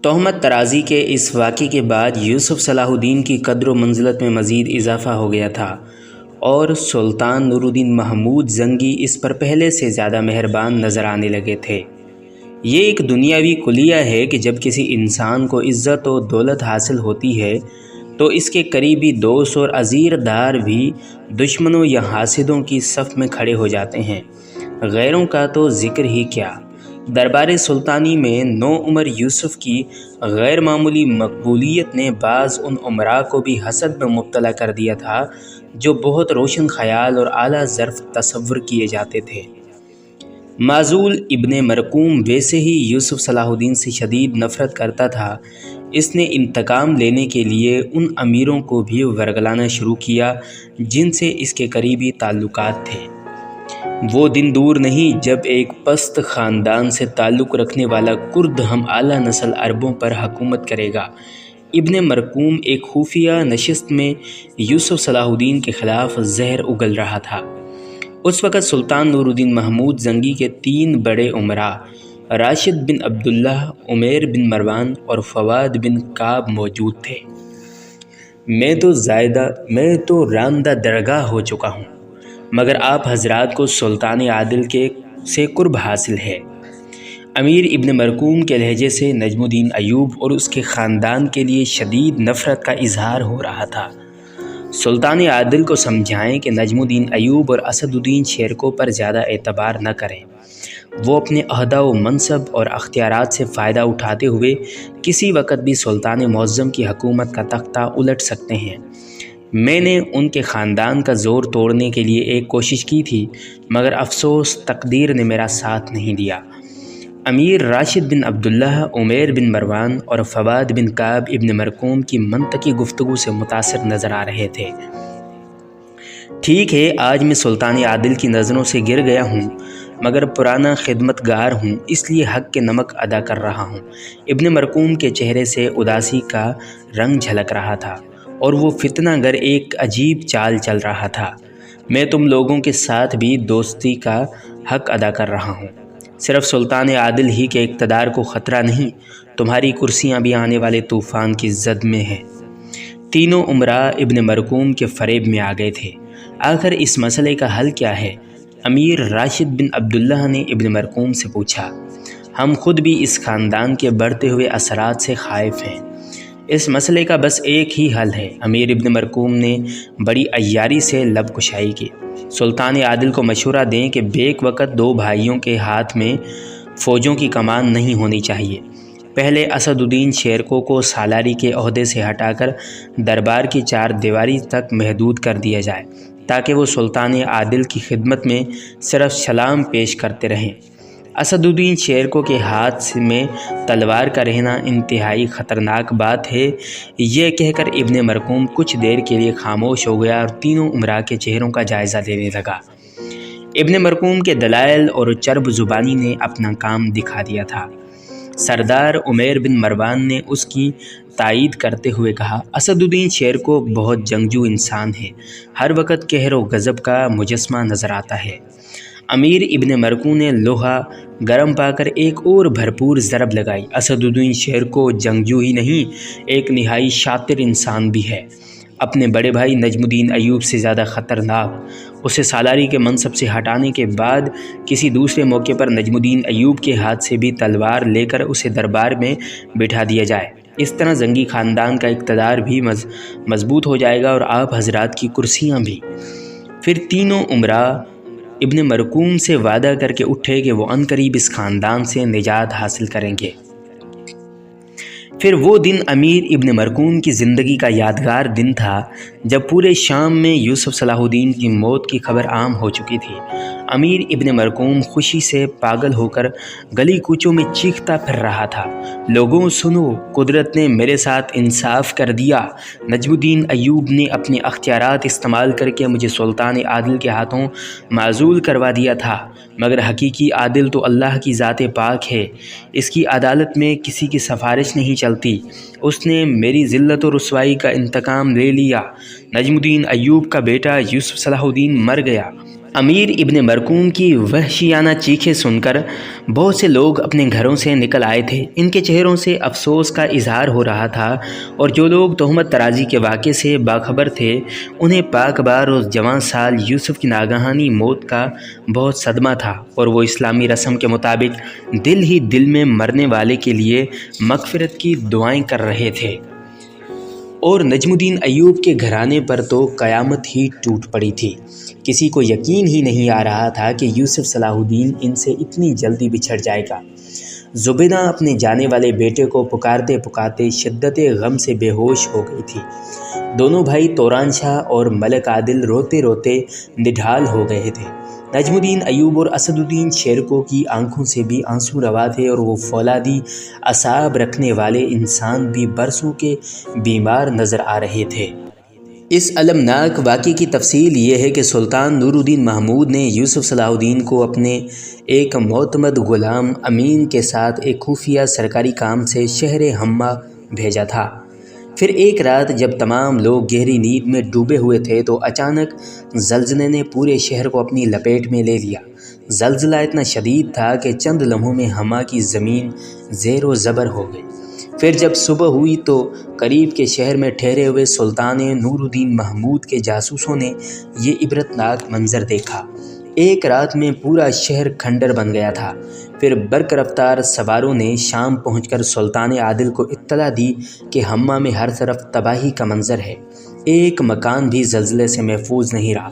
تہمت ترازی کے اس واقعے کے بعد یوسف صلاح الدین کی قدر و منزلت میں مزید اضافہ ہو گیا تھا اور سلطان نور الدین محمود زنگی اس پر پہلے سے زیادہ مہربان نظر آنے لگے تھے۔ یہ ایک دنیاوی کلیہ ہے کہ جب کسی انسان کو عزت و دولت حاصل ہوتی ہے تو اس کے قریبی دوست اور عزیر دار بھی دشمنوں یا حاسدوں کی صف میں کھڑے ہو جاتے ہیں، غیروں کا تو ذکر ہی کیا۔ دربار سلطانی میں نو عمر یوسف کی غیر معمولی مقبولیت نے بعض ان امراء کو بھی حسد میں مبتلا کر دیا تھا جو بہت روشن خیال اور اعلیٰ ظرف تصور کیے جاتے تھے۔ معزول ابن مرقوم ویسے ہی یوسف صلاح الدین سے شدید نفرت کرتا تھا۔ اس نے انتقام لینے کے لیے ان امیروں کو بھی ورگلانا شروع کیا جن سے اس کے قریبی تعلقات تھے۔ وہ دن دور نہیں جب ایک پست خاندان سے تعلق رکھنے والا کرد ہم اعلیٰ نسل عربوں پر حکومت کرے گا۔ ابن مرقوم ایک خفیہ نشست میں یوسف صلاح الدین کے خلاف زہر اگل رہا تھا۔ اس وقت سلطان نور الدین محمود زنگی کے 3 بڑے امراء راشد بن عبداللہ، عمیر بن مروان اور فواد بن کعب موجود تھے۔ میں تو راندہ درگاہ ہو چکا ہوں، مگر آپ حضرات کو سلطان عادل سے قرب حاصل ہے۔ امیر ابن مرقوم کے لہجے سے نجم الدین ایوب اور اس کے خاندان کے لیے شدید نفرت کا اظہار ہو رہا تھا۔ سلطان عادل کو سمجھائیں کہ نجم الدین ایوب اور اسد الدین شیرکو پر زیادہ اعتبار نہ کریں۔ وہ اپنے عہدہ و منصب اور اختیارات سے فائدہ اٹھاتے ہوئے کسی وقت بھی سلطان معظم کی حکومت کا تختہ الٹ سکتے ہیں۔ میں نے ان کے خاندان کا زور توڑنے کے لیے ایک کوشش کی تھی، مگر افسوس تقدیر نے میرا ساتھ نہیں دیا۔ امیر راشد بن عبداللہ، عمیر بن مروان اور فواد بن کعب ابن مرقوم کی منطقی گفتگو سے متاثر نظر آ رہے تھے۔ ٹھیک ہے، آج میں سلطان عادل کی نظروں سے گر گیا ہوں، مگر پرانا خدمت گار ہوں، اس لیے حق کے نمک ادا کر رہا ہوں۔ ابن مرقوم کے چہرے سے اداسی کا رنگ جھلک رہا تھا اور وہ فتنہ گر ایک عجیب چال چل رہا تھا۔ میں تم لوگوں کے ساتھ بھی دوستی کا حق ادا کر رہا ہوں۔ صرف سلطان عادل ہی کے اقتدار کو خطرہ نہیں، تمہاری کرسیاں بھی آنے والے طوفان کی زد میں ہیں۔ تینوں امراء ابن مرقوم کے فریب میں آ گئے تھے۔ آخر اس مسئلے کا حل کیا ہے؟ امیر راشد بن عبداللہ نے ابن مرقوم سے پوچھا۔ ہم خود بھی اس خاندان کے بڑھتے ہوئے اثرات سے خائف ہیں۔ اس مسئلے کا بس ایک ہی حل ہے۔ امیر ابن مرقوم نے بڑی عیاری سے لب کشائی کی۔ سلطان عادل کو مشورہ دیں کہ بیک وقت 2 بھائیوں کے ہاتھ میں فوجوں کی کمان نہیں ہونی چاہیے۔ پہلے اسد الدین شیرکو کو سالاری کے عہدے سے ہٹا کر دربار کی 4 دیواری تک محدود کر دیا جائے تاکہ وہ سلطان عادل کی خدمت میں صرف سلام پیش کرتے رہیں۔ اسد الدین شیرکو کے ہاتھ میں تلوار کا رہنا انتہائی خطرناک بات ہے۔ یہ کہہ کر ابن مرقوم کچھ دیر کے لیے خاموش ہو گیا اور تینوں امراء کے چہروں کا جائزہ لینے لگا۔ ابن مرقوم کے دلائل اور چرب زبانی نے اپنا کام دکھا دیا تھا۔ سردار عمیر بن مروان نے اس کی تائید کرتے ہوئے کہا، اسد الدین شیرکو بہت جنگجو انسان ہے، ہر وقت قہر و غضب کا مجسمہ نظر آتا ہے۔ امیر ابن مرقوم نے لوہا گرم پا کر ایک اور بھرپور ضرب لگائی۔ اسد الدین شیرکو جنگجو ہی نہیں، ایک نہائی شاطر انسان بھی ہے، اپنے بڑے بھائی نجم الدین ایوب سے زیادہ خطرناک۔ اسے سالاری کے منصب سے ہٹانے کے بعد کسی دوسرے موقع پر نجم الدین ایوب کے ہاتھ سے بھی تلوار لے کر اسے دربار میں بٹھا دیا جائے۔ اس طرح زنگی خاندان کا اقتدار بھی مضبوط ہو جائے گا اور آپ حضرات کی کرسیاں بھی۔ پھر تینوں امراء ابن مرقوم سے وعدہ کر کے اٹھے کہ وہ عنقریب اس خاندان سے نجات حاصل کریں گے۔ پھر وہ دن امیر ابن مرقوم کی زندگی کا یادگار دن تھا جب پورے شام میں یوسف صلاح الدین کی موت کی خبر عام ہو چکی تھی۔ امیر ابن مرقوم خوشی سے پاگل ہو کر گلی کوچوں میں چیختا پھر رہا تھا، لوگوں سنو، قدرت نے میرے ساتھ انصاف کر دیا۔ نجم الدین ایوب نے اپنے اختیارات استعمال کر کے مجھے سلطان عادل کے ہاتھوں معزول کروا دیا تھا، مگر حقیقی عادل تو اللہ کی ذات پاک ہے، اس کی عدالت میں کسی کی سفارش نہیں چلتی۔ اس نے میری ذلت و رسوائی کا انتقام لے لیا۔ نجم الدین ایوب کا بیٹا یوسف صلاح الدین مر گیا امیر ابن مرکوم کی وحشیانہ چیخیں سن کر بہت سے لوگ اپنے گھروں سے نکل آئے تھے۔ ان کے چہروں سے افسوس کا اظہار ہو رہا تھا، اور جو لوگ تہمت ترازی کے واقعے سے باخبر تھے انہیں پاک بار اور جوان سال یوسف کی ناگہانی موت کا بہت صدمہ تھا، اور وہ اسلامی رسم کے مطابق دل ہی دل میں مرنے والے کے لیے مغفرت کی دعائیں کر رہے تھے۔ اور نجم الدین ایوب کے گھرانے پر تو قیامت ہی ٹوٹ پڑی تھی۔ کسی کو یقین ہی نہیں آ رہا تھا کہ یوسف صلاح الدین ان سے اتنی جلدی بچھڑ جائے گا۔ زبیدہ اپنے جانے والے بیٹے کو پکارتے پکارتے شدت غم سے بے ہوش ہو گئی تھی۔ دونوں بھائی توران شاہ اور ملک عادل روتے روتے نڈھال ہو گئے تھے۔ نجم الدین ایوب اور اسد الدین شیرکو کی آنکھوں سے بھی آنسو روا تھے، اور وہ فولادی اعصاب رکھنے والے انسان بھی برسوں کے بیمار نظر آ رہے تھے۔ اس المناک واقعے کی تفصیل یہ ہے کہ سلطان نور الدین محمود نے یوسف صلاح الدین کو اپنے ایک معتمد غلام امین کے ساتھ ایک خفیہ سرکاری کام سے شہر ہمہ بھیجا تھا۔ پھر ایک رات جب تمام لوگ گہری نیند میں ڈوبے ہوئے تھے تو اچانک زلزلے نے پورے شہر کو اپنی لپیٹ میں لے لیا۔ زلزلہ اتنا شدید تھا کہ چند لمحوں میں ہمہ کی زمین زیر و زبر ہو گئی۔ پھر جب صبح ہوئی تو قریب کے شہر میں ٹھہرے ہوئے سلطان نور الدین محمود کے جاسوسوں نے یہ عبرتناک منظر دیکھا۔ ایک رات میں پورا شہر کھنڈر بن گیا تھا۔ پھر برق رفتار سواروں نے شام پہنچ کر سلطان عادل کو اطلاع دی کہ ہمہ میں ہر طرف تباہی کا منظر ہے، ایک مکان بھی زلزلے سے محفوظ نہیں رہا۔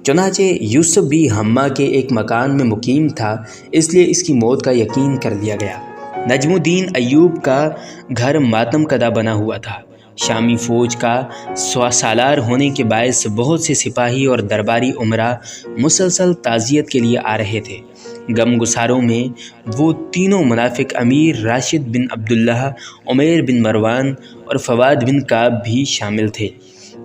چنانچہ یوسف بھی ہمہ کے ایک مکان میں مقیم تھا، اس لیے اس کی موت کا یقین کر لیا گیا۔ نجم الدین ایوب کا گھر ماتم کدہ بنا ہوا تھا۔ شامی فوج کا سالار ہونے کے باعث بہت سے سپاہی اور درباری امراء مسلسل تعزیت کے لیے آ رہے تھے۔ غم گساروں میں وہ تینوں منافق امیر راشد بن عبداللہ، عمیر بن مروان اور فواد بن کعب بھی شامل تھے،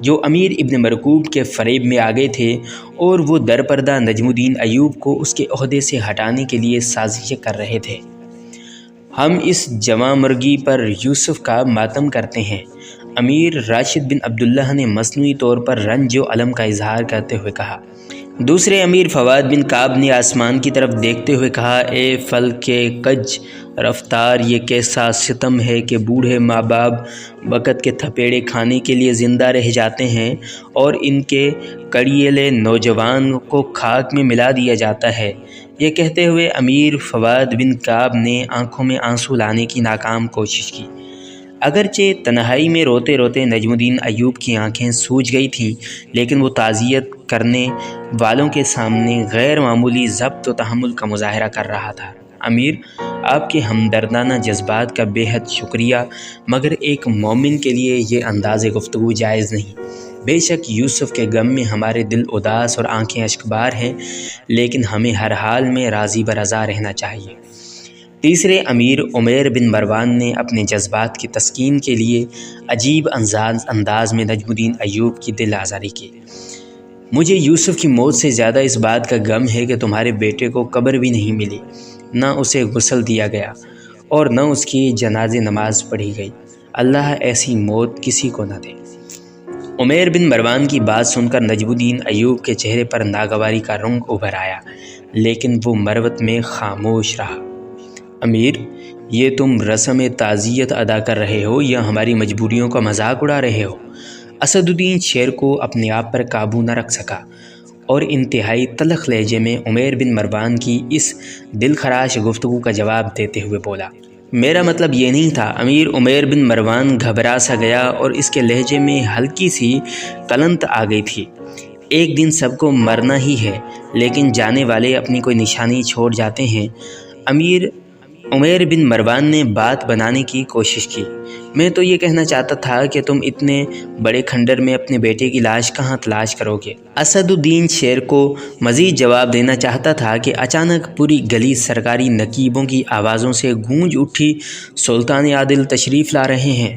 جو امیر ابن مرکوب کے فریب میں آ گئے تھے، اور وہ درپردہ نجم الدین ایوب کو اس کے عہدے سے ہٹانے کے لیے سازشیں کر رہے تھے۔ ہم اس جواں مرگی پر یوسف کا ماتم کرتے ہیں، امیر راشد بن عبداللہ نے مصنوعی طور پر رنج و الم کا اظہار کرتے ہوئے کہا۔ دوسرے امیر فواد بن کعب نے آسمان کی طرف دیکھتے ہوئے کہا، اے فلک کے کج رفتار، یہ کیسا ستم ہے کہ بوڑھے ماں باپ وقت کے تھپیڑے کھانے کے لیے زندہ رہ جاتے ہیں، اور ان کے کڑیلے نوجوان کو خاک میں ملا دیا جاتا ہے۔ یہ کہتے ہوئے امیر فواد بن کعب نے آنکھوں میں آنسو لانے کی ناکام کوشش کی۔ اگرچہ تنہائی میں روتے روتے نجم الدین ایوب کی آنکھیں سوج گئی تھیں، لیکن وہ تعزیت کرنے والوں کے سامنے غیر معمولی ضبط و تحمل کا مظاہرہ کر رہا تھا۔ امیر، آپ کے ہمدردانہ جذبات کا بے حد شکریہ، مگر ایک مومن کے لیے یہ انداز گفتگو جائز نہیں۔ بے شک یوسف کے غم میں ہمارے دل اداس اور آنکھیں اشکبار ہیں، لیکن ہمیں ہر حال میں راضی برضا رہنا چاہیے۔ تیسرے امیر عمیر بن مروان نے اپنے جذبات کی تسکین کے لیے عجیب انداز میں نجم الدین ایوب کی دل آزاری کی۔ مجھے یوسف کی موت سے زیادہ اس بات کا غم ہے کہ تمہارے بیٹے کو قبر بھی نہیں ملی، نہ اسے غسل دیا گیا، اور نہ اس کی جنازے نماز پڑھی گئی۔ اللہ ایسی موت کسی کو نہ دے۔ عمیر بن مروان کی بات سن کر نجم الدین ایوب کے چہرے پر ناگواری کا رنگ ابھر آیا، لیکن وہ مروت میں خاموش رہا۔ امیر، یہ تم رسم تعزیت ادا کر رہے ہو یا ہماری مجبوریوں کا مذاق اڑا رہے ہو؟ اسد الدین شیر کو اپنے آپ پر قابو نہ رکھ سکا، اور انتہائی تلخ لہجے میں عمیر بن مروان کی اس دل خراش گفتگو کا جواب دیتے ہوئے بولا، میرا مطلب یہ نہیں تھا۔ امیر عمیر بن مروان گھبرا سا گیا اور اس کے لہجے میں ہلکی سی کلنت آ گئی تھی۔ ایک دن سب کو مرنا ہی ہے، لیکن جانے والے اپنی کوئی نشانی چھوڑ جاتے ہیں۔ امیر عمیر بن مروان نے بات بنانے کی کوشش کی، میں تو یہ کہنا چاہتا تھا کہ تم اتنے بڑے کھنڈر میں اپنے بیٹے کی لاش کہاں تلاش کرو گے؟ اسد الدین شیر کو مزید جواب دینا چاہتا تھا کہ اچانک پوری گلی سرکاری نقیبوں کی آوازوں سے گونج اٹھی، سلطان عادل تشریف لا رہے ہیں۔